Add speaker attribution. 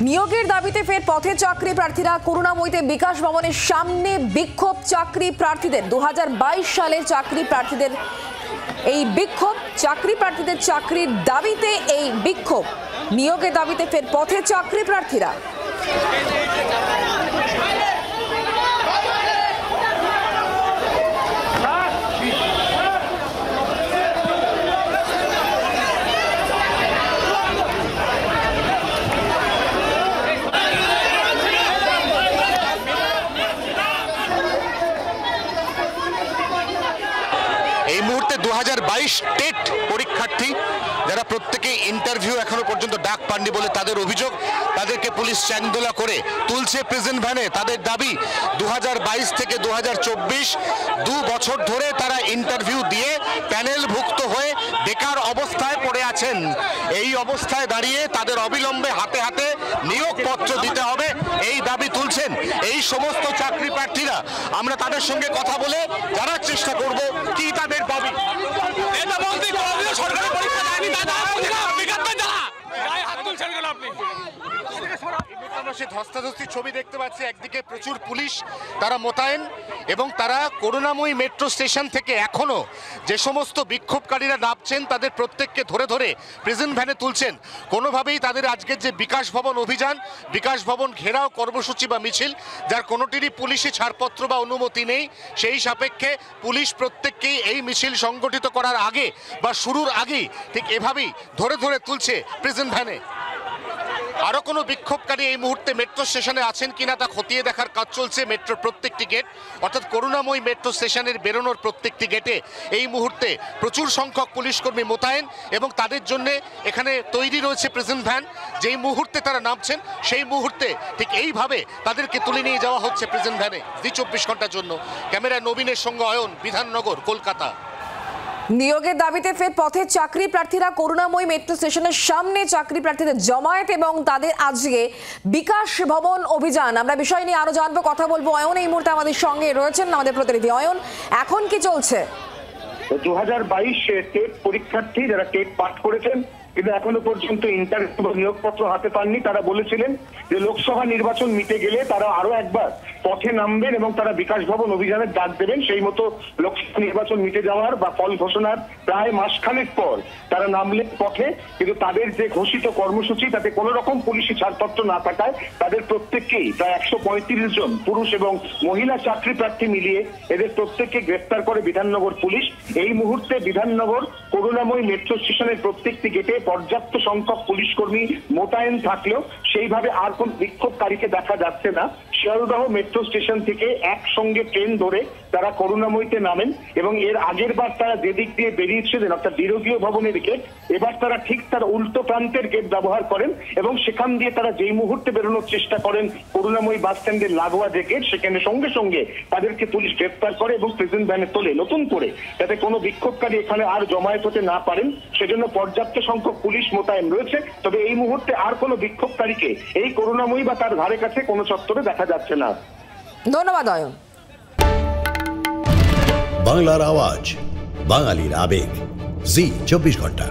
Speaker 1: নিয়োগের দাবিতে ফের পথে চাকরি প্রার্থীরা করুণাময়ীতে বিকাশ ভবনের সামনে বিক্ষোভ। চাকরি প্রার্থীদের 2022 সালের চাকরি প্রার্থীদের এই বিক্ষোভ, চাকরি প্রার্থীদের চাকরির দাবিতে এই বিক্ষোভ। নিয়োগের দাবিতে ফের পথে চাকরি প্রার্থীরা।
Speaker 2: এই মুহূর্তে 2022 টেট পরীক্ষার্থী যারা প্রত্যেকে ইন্টারভিউ এখনো পর্যন্ত ডাক পাননি বলে তাদের অভিযোগ, তাদেরকে পুলিশ চ্যাংদোলা করে তুলছে প্রেজেন্ট ভ্যানে। তাদের দাবি 2022 থেকে 2024 2 বছর ধরে তারা ইন্টারভিউ দিয়ে প্যানেলভুক্ত হয়ে বেকার অবস্থায় পড়ে আছেন। এই অবস্থায় দাঁড়িয়ে তাদের অবিলম্বে হাতে হাতে নিয়োগপত্র দিতে হবে, এই দাবি তুলছেন এই সমস্ত চাকরি প্রার্থীরা। আমরা তাদের সঙ্গে কথা বলে জানার চেষ্টা করব কি তাদের দাবি। ধস্তাধস্তির ছবি দেখতে পাচ্ছি, একদিকে প্রচুর পুলিশ তারা মোতায়েন এবং তারা করুণাময়ী মেট্রো স্টেশন থেকে এখনো যে সমস্ত বিক্ষোভকারীরা নামছেন তাদের প্রত্যেককে ধরে ধরে প্রেজেন্ট ভ্যানে তুলছেন। কোনোভাবেই তাদের আজকের যে বিকাশ ভবন অভিযান, বিকাশ ভবন ঘেরাও কর্মসূচি বা মিছিল, যার কোনোটিরই পুলিশি ছাড়পত্র বা অনুমতি নেই, সেই সাপেক্ষে পুলিশ প্রত্যেককেই এই মিছিল সংগঠিত করার আগে বা শুরুর আগেই ঠিক এভাবেই ধরে ধরে তুলছে প্রেজেন্ট ভ্যানে। আরও কোনো বিক্ষোভকারী এই মুহূর্তে মেট্রো স্টেশনে আছেন কিনা তা খতিয়ে দেখার কাজ চলছে। মেট্রোর প্রত্যেকটি গেট, অর্থাৎ করুণাময়ী মেট্রো স্টেশনের বেরোনোর প্রত্যেকটি গেটে এই মুহূর্তে প্রচুর সংখ্যক পুলিশকর্মী মোতায়েন এবং তাদের জন্য এখানে তৈরি রয়েছে প্রেজেন্ট ভ্যান। যেই মুহূর্তে তারা নামছেন সেই মুহূর্তে ঠিক এইভাবে তাদেরকে তুলে নিয়ে যাওয়া হচ্ছে প্রেজেন্ট ভ্যানে 24 ঘন্টার জন্য। ক্যামেরায় নবীনের সঙ্গে অয়ন, বিধাননগর, কলকাতা।
Speaker 1: নিয়োগের দাবিতে ফের পথে চাকরি প্রার্থীরা করুণাময়ী মেট্রো স্টেশনের সামনে চাকরি প্রার্থীদের জমায়েত এবং তাদের আজকে বিকাশ ভবন অভিযান। আমরা বিষয় নিয়ে আরো জানবো, কথা বলবো। অয়ন এই মুহূর্তে আমাদের সঙ্গে রয়েছেন আমাদের প্রতিনিধি। অয়ন, এখন কি চলছে?
Speaker 3: 2022 টেট পরীক্ষার্থী যারা টেট পাস করেছেন কিন্তু এখনো পর্যন্ত ইন্টারভিউ নিয়োগপত্র হাতে পাননি, তারা বলেছিলেন যে লোকসভা নির্বাচন মিটে গেলে তারা আরো একবার পথে নামবেন এবং তারা বিকাশ ভবন অভিযানের ডাক দেবেন। সেই মতো লোকসভা নির্বাচন মিটে যাওয়ার বা ফল ঘোষণার প্রায় মাসখানেক পর তারা নামলেন পথে, কিন্তু তাদের যে ঘোষিত কর্মসূচি তাতে কোনো রকম পুলিশি ছাড়পত্র না থাকায় তাদের প্রত্যেককেই প্রায় 135 জন পুরুষ এবং মহিলা চাকরি প্রার্থী মিলিয়ে এদের প্রত্যেককে গ্রেফতার করে বিধাননগর পুলিশ। এই মুহূর্তে বিধাননগর করুণাময়ী মেট্রো স্টেশনের প্রত্যেকটি গেটে পর্যাপ্ত সংখ্যক পুলিশ কর্মী মোতায়েন থাকলেও সেইভাবে আর কোন বিক্ষোভকারীকে দেখা যাচ্ছে না। শিয়ালদহ মেট্রো স্টেশন থেকে একসঙ্গে ট্রেন ধরে তারা করুণাময়ীতে নামেন এবং এর আগের বার তারা যেদিক দিয়ে বেরিয়েছিলেন অর্থাৎ বিরোধীয় ভবনের গেট, এবার তারা ঠিক তার উল্টো প্রান্তের গেট ব্যবহার করেন এবং সেখান দিয়ে তারা যেই মুহূর্তে বেরোনোর চেষ্টা করেন করুণাময়ী বাস স্ট্যান্ডের লাগোয়া যে গেট, সেখানে সঙ্গে সঙ্গে তাদেরকে পুলিশ গ্রেফতার করে এবং প্রেজেন্ট ভ্যানে তোলে নতুন করে, যাতে কোনো বিক্ষোভকারী এখানে আর জমায়েত হতে না পারেন সেজন্য পর্যাপ্ত সংখ্যক পুলিশ মোতায়েন রয়েছে। তবে এই মুহূর্তে আর কোনো বিক্ষোভকারীকে এই করুণাময়ী বা তার ধারে কাছে কোনো চত্বরে দেখা যাচ্ছে না।
Speaker 1: ধন্যবাদ অয়ন।
Speaker 4: বাংলার আওয়াজ, বাঙালির আবেগ, জি 24 ঘন্টা।